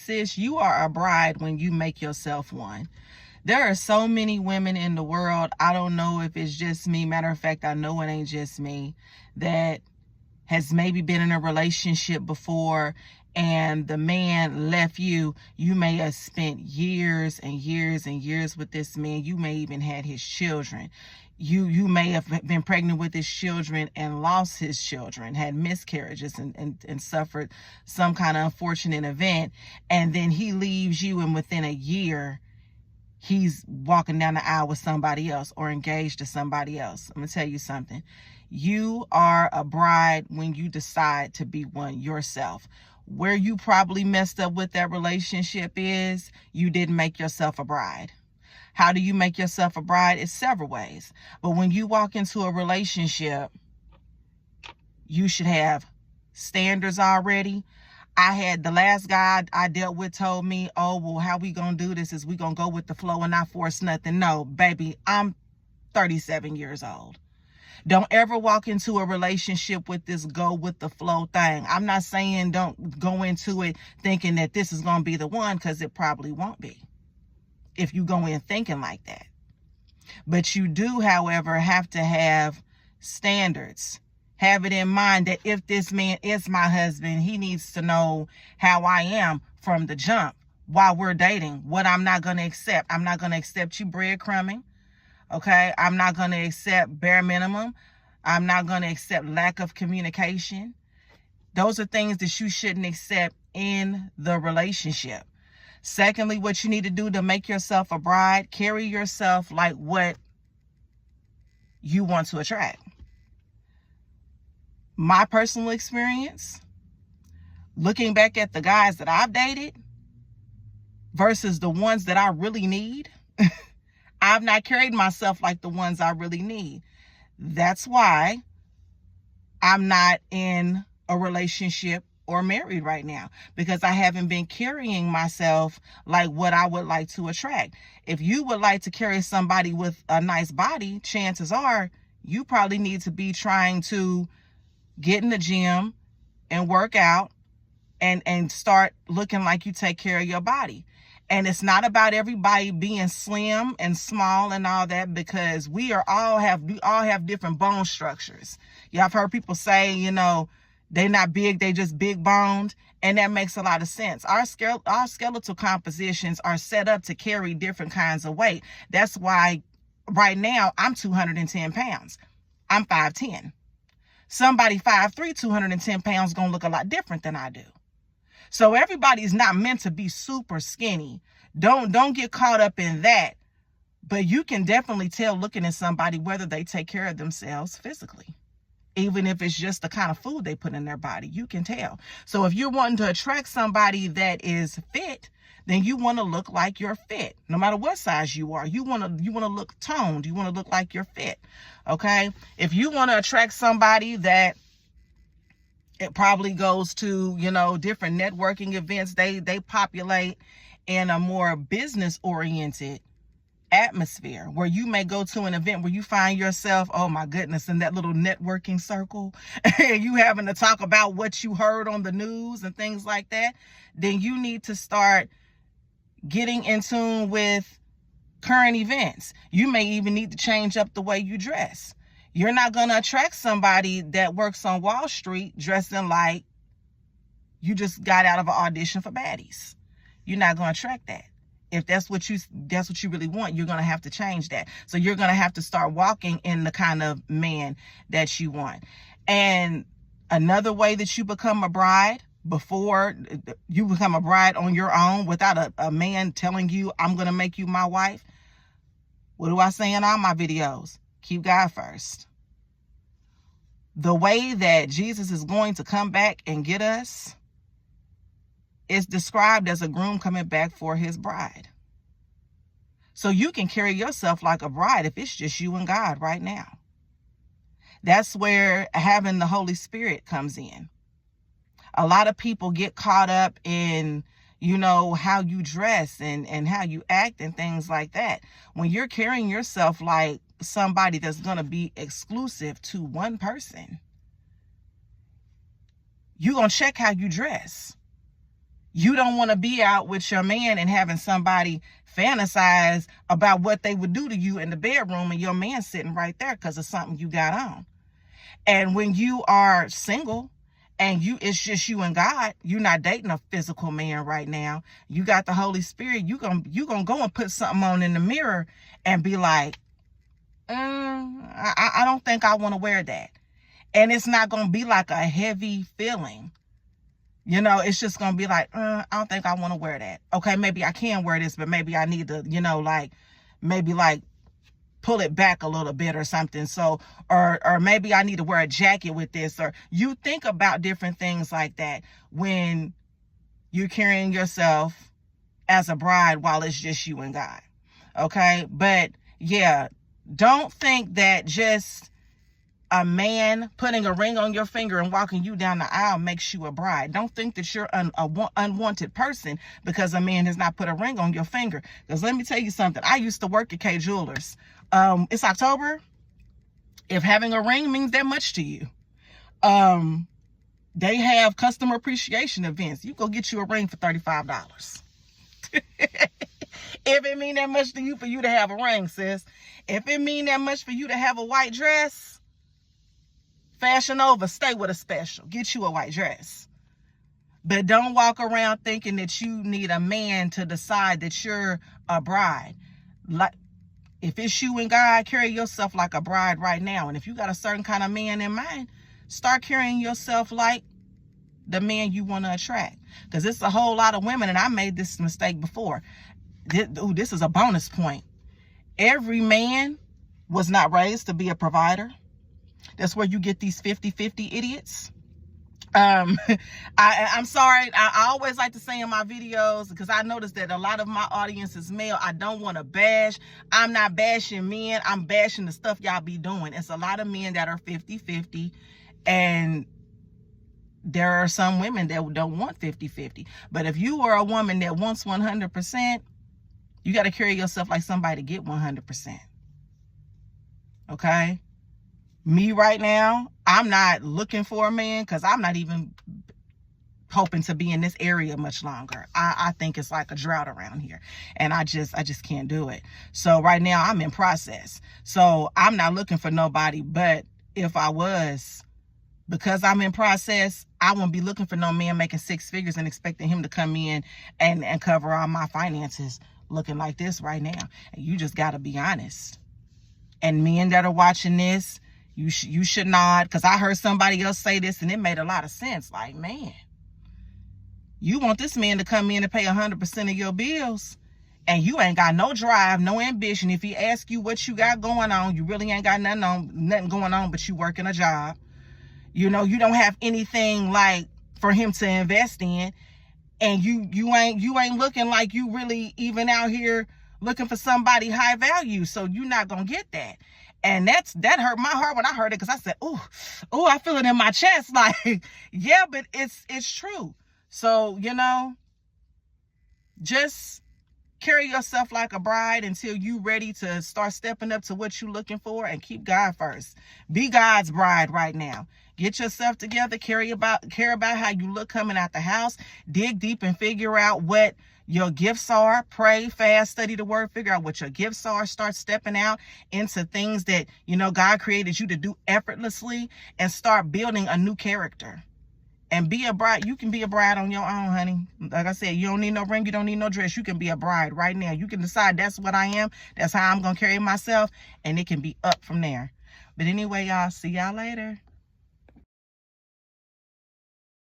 sis, you are a bride when you make yourself one. There are so many women in the world, I don't know if it's just me, matter of fact, I know it ain't just me, that has maybe been in a relationship before and the man left you. You may have spent years and years and years with this man. You may even had his children. You may have been pregnant with his children and lost his children, had miscarriages and suffered some kind of unfortunate event. And then he leaves you, and within a year, he's walking down the aisle with somebody else or engaged to somebody else. I'm going to tell you something. You are a bride when you decide to be one yourself. Where you probably messed up with that relationship is you didn't make yourself a bride. How do you make yourself a bride? It's several ways. But when you walk into a relationship, you should have standards already. I had the last guy I dealt with told me, oh, well, how we gonna do this is we gonna go with the flow and not force nothing. No, baby, I'm 37 years old. Don't ever walk into a relationship with this go with the flow thing. I'm not saying don't go into it thinking that this is gonna be the one, because it probably won't be if you go in thinking like that. But you do, however, have to have standards. Have it in mind that if this man is my husband, he needs to know how I am from the jump while we're dating, what I'm not going to accept. I'm not going to accept you breadcrumbing, okay? I'm not going to accept bare minimum. I'm not going to accept lack of communication. Those are things that you shouldn't accept in the relationship. Secondly, what you need to do to make yourself a bride, carry yourself like what you want to attract. My personal experience, looking back at the guys that I've dated versus the ones that I really need, I've not carried myself like the ones I really need. That's why I'm not in a relationship or married right now, because I haven't been carrying myself like what I would like to attract. If you would like to carry somebody with a nice body, chances are you probably need to be trying to get in the gym and work out and start looking like you take care of your body. And it's not about everybody being slim and small and all that, because we all have different bone structures. Yeah, I've heard people say, they're not big, they just big boned. And that makes a lot of sense. Our skeletal compositions are set up to carry different kinds of weight. That's why right now I'm 210 pounds. I'm 5'10". Somebody 5'3", 210 pounds gonna look a lot different than I do. So everybody's not meant to be super skinny. Don't get caught up in that. But you can definitely tell looking at somebody whether they take care of themselves physically. Even if it's just the kind of food they put in their body, you can tell. So if you're wanting to attract somebody that is fit, then you want to look like you're fit. No matter what size you are, you want to look toned. You want to look like you're fit. Okay? If you want to attract somebody that it probably goes to, different networking events, they populate in a more business oriented atmosphere, where you may go to an event where you find yourself, oh my goodness, in that little networking circle, and you having to talk about what you heard on the news and things like that, then you need to start getting in tune with current events. You may even need to change up the way you dress. You're not going to attract somebody that works on Wall Street dressing like you just got out of an audition for baddies. You're not going to attract that. If that's what you really want, you're going to have to change that. So you're going to have to start walking in the kind of man that you want. And another way that you become a bride, before you become a bride on your own without a man telling you, I'm going to make you my wife. What do I say in all my videos? Keep God first. The way that Jesus is going to come back and get us is described as a groom coming back for his bride. So you can carry yourself like a bride if it's just you and God right now. That's where having the Holy Spirit comes in. A lot of people get caught up in, how you dress and how you act and things like that. When you're carrying yourself like somebody that's going to be exclusive to one person, you're going to check how you dress. You don't want to be out with your man and having somebody fantasize about what they would do to you in the bedroom and your man sitting right there because of something you got on. And when you are single and it's just you and God, you're not dating a physical man right now. You got the Holy Spirit. You gonna go and put something on in the mirror and be like, I don't think I want to wear that. And it's not going to be like a heavy feeling. You know, it's just going to be like, I don't think I want to wear that. Okay, maybe I can wear this, but maybe I need to, you know, like, maybe like pull it back a little bit or something. So, or maybe I need to wear a jacket with this. Or you think about different things like that when you're carrying yourself as a bride while it's just you and God. Okay, but yeah, don't think that just a man putting a ring on your finger and walking you down the aisle makes you a bride. Don't think that you're an unwanted person because a man has not put a ring on your finger. Because let me tell you something. I used to work at K Jewelers. It's October. If having a ring means that much to you, they have customer appreciation events. You go get you a ring for $35. If it mean that much to you for you to have a ring, sis. If it mean that much for you to have a white dress, Fashion Nova, stay with a special. Get you a white dress. But don't walk around thinking that you need a man to decide that you're a bride. Like, if it's you and God, carry yourself like a bride right now. And if you got a certain kind of man in mind, start carrying yourself like the man you want to attract. Because it's a whole lot of women, and I made this mistake before. This is a bonus point. Every man was not raised to be a provider. That's where you get these 50-50 idiots. I'm sorry. I always like to say in my videos, because I noticed that a lot of my audience is male. I don't want to bash. I'm not bashing men. I'm bashing the stuff y'all be doing. It's a lot of men that are 50-50, and there are some women that don't want 50-50. But if you are a woman that wants 100%, you got to carry yourself like somebody to get 100%. Okay? Me right now, I'm not looking for a man because I'm not even hoping to be in this area much longer. I think it's like a drought around here, and I just can't do it. So right now I'm in process. So I'm not looking for nobody, but if I was, because I'm in process, I won't be looking for no man making 6 figures and expecting him to come in and cover all my finances looking like this right now. And you just got to be honest. And men that are watching this, you should not, because I heard somebody else say this and it made a lot of sense. Like, man, you want this man to come in and pay 100% of your bills, and you ain't got no drive, no ambition. If he asks you what you got going on, you really ain't got nothing going on, but you working a job. You know, you don't have anything like for him to invest in, and you ain't looking like you really even out here looking for somebody high value. So you're not gonna get that. And that hurt my heart when I heard it, because I said, oh, I feel it in my chest. Like, yeah, but it's true. So, you know, just carry yourself like a bride until you ready to start stepping up to what you're looking for, and keep God first. Be God's bride right now. Get yourself together, care about how you look coming out the house, dig deep and figure out what your gifts are. Pray, fast, study the word, figure out what your gifts are. Start stepping out into things that, you know, God created you to do effortlessly, and start building a new character. And be a bride. You can be a bride on your own, honey. Like I said, you don't need no ring. You don't need no dress. You can be a bride right now. You can decide that's what I am. That's how I'm going to carry myself. And it can be up from there. But anyway, y'all, see y'all later.